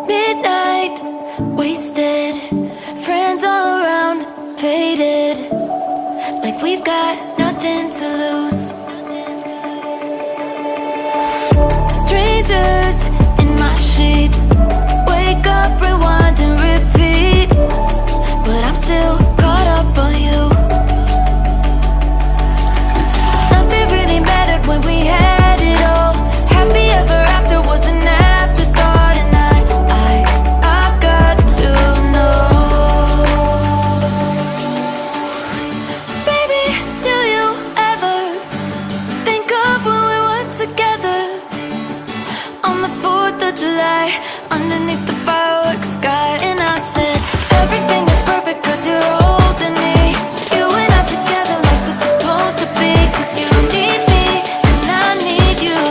Midnight, wasted, friends all around, faded, like we've got nothing to lose. Strangers in my sheets, wake up, rewind and repeat, but I'm still caught up on you. Nothing really mattered when we had it all. Happy ever after was an afterthought, and I've got to know. Baby, do you ever think of when we were together on the 4th of July, underneath the fireworks sky? And I said, everything is perfect cause you're holding me. You and I together like we're supposed to be, cause you need me and I need you.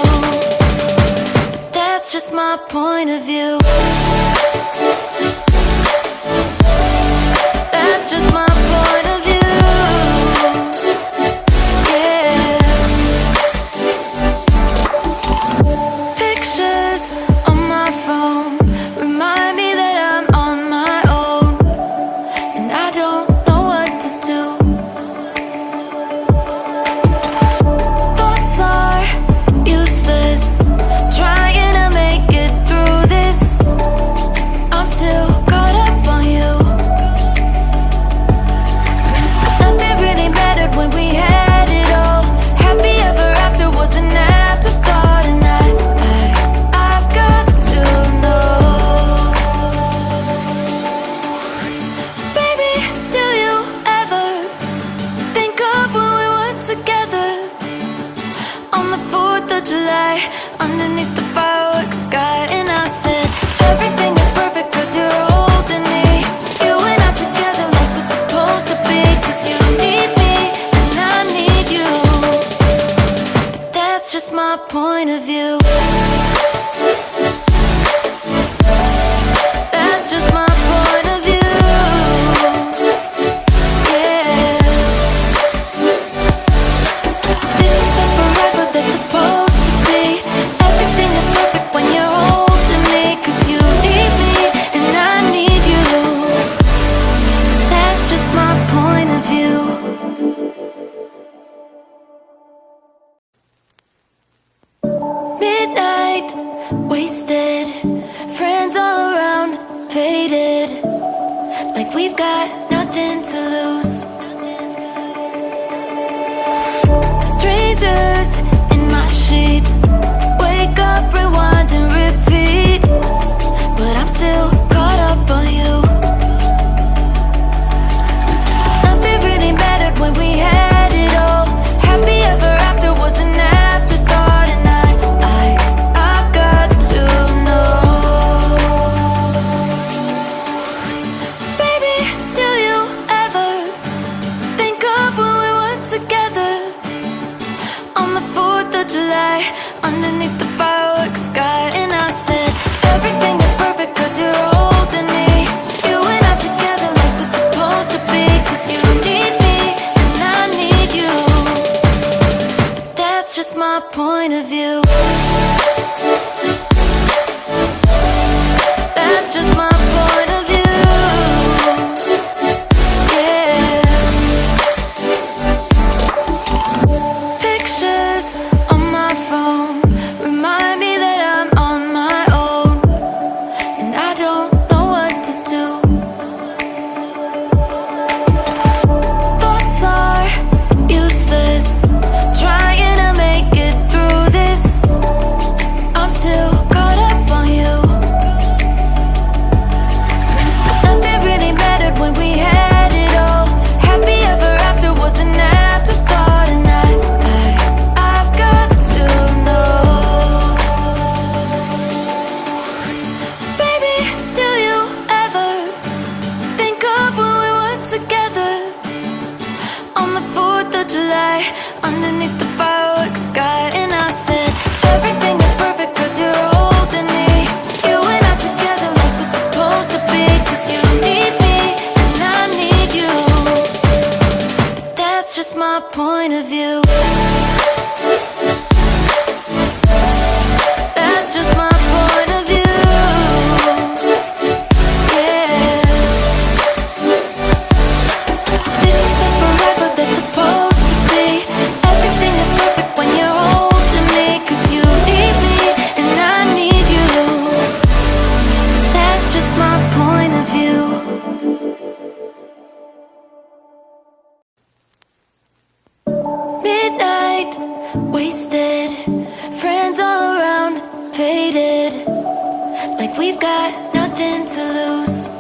But that's just my point of view. That's just my point of view. Yeah. Pictures on my phone remind me that I'm on my own, and I don't know what to do. Thoughts are useless, trying to make it through this. I'm still caught up on you. Nothing really mattered when we had it all. Happy ever after was an afterthought, and I've got to know. Baby, do you ever think of when we were together on the 4th of July, underneath the fireworks sky? And I said, everything is perfect cause you're holding me. You and I together like we're supposed to be, cause you need me and I need you. But that's just my point of view. That's just my point of view. Yeah. This is the forever that's supposed to be. Everything is perfect when you're holding me, cause you need me and I need you. That's just my point of view. Midnight, wasted, friends all around, faded, like we've got nothing to lose. Strangers in my sheets, wake up, rewind and repeat, but I'm still caught up on you. Nothing really mattered when we had it all. Happy ever after was an afterthought, and I've got to know. Baby, do you ever wasted. Friends all around, faded. Like we've got nothing to lose.